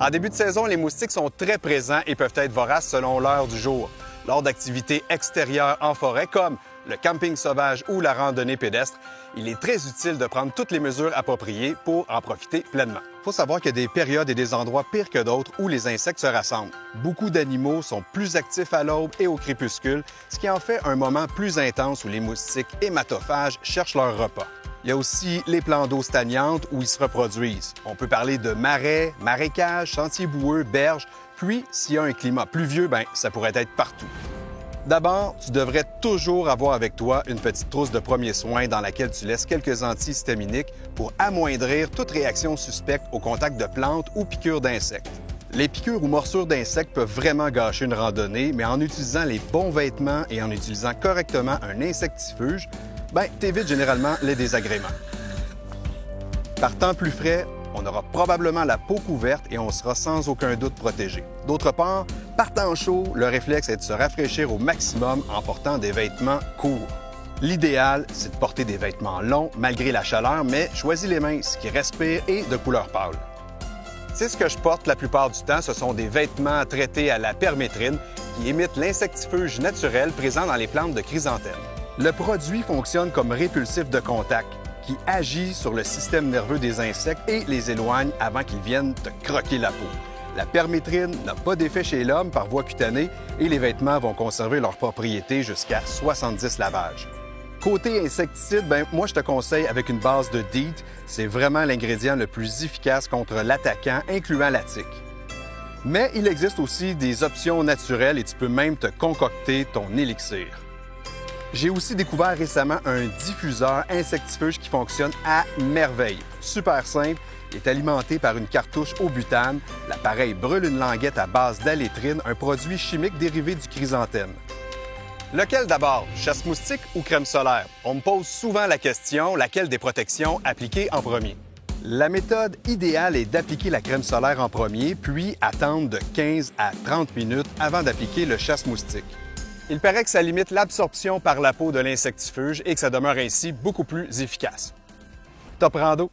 En début de saison, les moustiques sont très présents et peuvent être voraces selon l'heure du jour. Lors d'activités extérieures en forêt, comme le camping sauvage ou la randonnée pédestre, il est très utile de prendre toutes les mesures appropriées pour en profiter pleinement. Il faut savoir qu'il y a des périodes et des endroits pires que d'autres où les insectes se rassemblent. Beaucoup d'animaux sont plus actifs à l'aube et au crépuscule, ce qui en fait un moment plus intense où les moustiques hématophages cherchent leur repas. Il y a aussi les plans d'eau stagnantes où ils se reproduisent. On peut parler de marais, marécages, sentiers boueux, berges, puis s'il y a un climat pluvieux, ça pourrait être partout. D'abord, tu devrais toujours avoir avec toi une petite trousse de premiers soins dans laquelle tu laisses quelques antihistaminiques pour amoindrir toute réaction suspecte au contact de plantes ou piqûres d'insectes. Les piqûres ou morsures d'insectes peuvent vraiment gâcher une randonnée, mais en utilisant les bons vêtements et en utilisant correctement un insectifuge, t'évites généralement les désagréments. Par temps plus frais, on aura probablement la peau couverte et on sera sans aucun doute protégé. D'autre part, par temps chaud, le réflexe est de se rafraîchir au maximum en portant des vêtements courts. L'idéal, c'est de porter des vêtements longs malgré la chaleur, mais choisis les minces, qui respirent et de couleur pâle. C'est ce que je porte la plupart du temps, ce sont des vêtements traités à la permétrine qui imitent l'insectifuge naturel présent dans les plantes de chrysanthème. Le produit fonctionne comme répulsif de contact, qui agit sur le système nerveux des insectes et les éloigne avant qu'ils viennent te croquer la peau. La permétrine n'a pas d'effet chez l'homme par voie cutanée et les vêtements vont conserver leurs propriétés jusqu'à 70 lavages. Côté insecticide, moi je te conseille avec une base de DEET. C'est vraiment l'ingrédient le plus efficace contre l'attaquant, incluant la tique. Mais il existe aussi des options naturelles et tu peux même te concocter ton élixir. J'ai aussi découvert récemment un diffuseur insectifuge qui fonctionne à merveille. Super simple, il est alimenté par une cartouche au butane. L'appareil brûle une languette à base d'alétrine, un produit chimique dérivé du chrysanthème. Lequel d'abord, chasse-moustique ou crème solaire? On me pose souvent la question, laquelle des protections appliquer en premier? La méthode idéale est d'appliquer la crème solaire en premier, puis attendre de 15 à 30 minutes avant d'appliquer le chasse-moustique. Il paraît que ça limite l'absorption par la peau de l'insectifuge et que ça demeure ainsi beaucoup plus efficace. Top rando!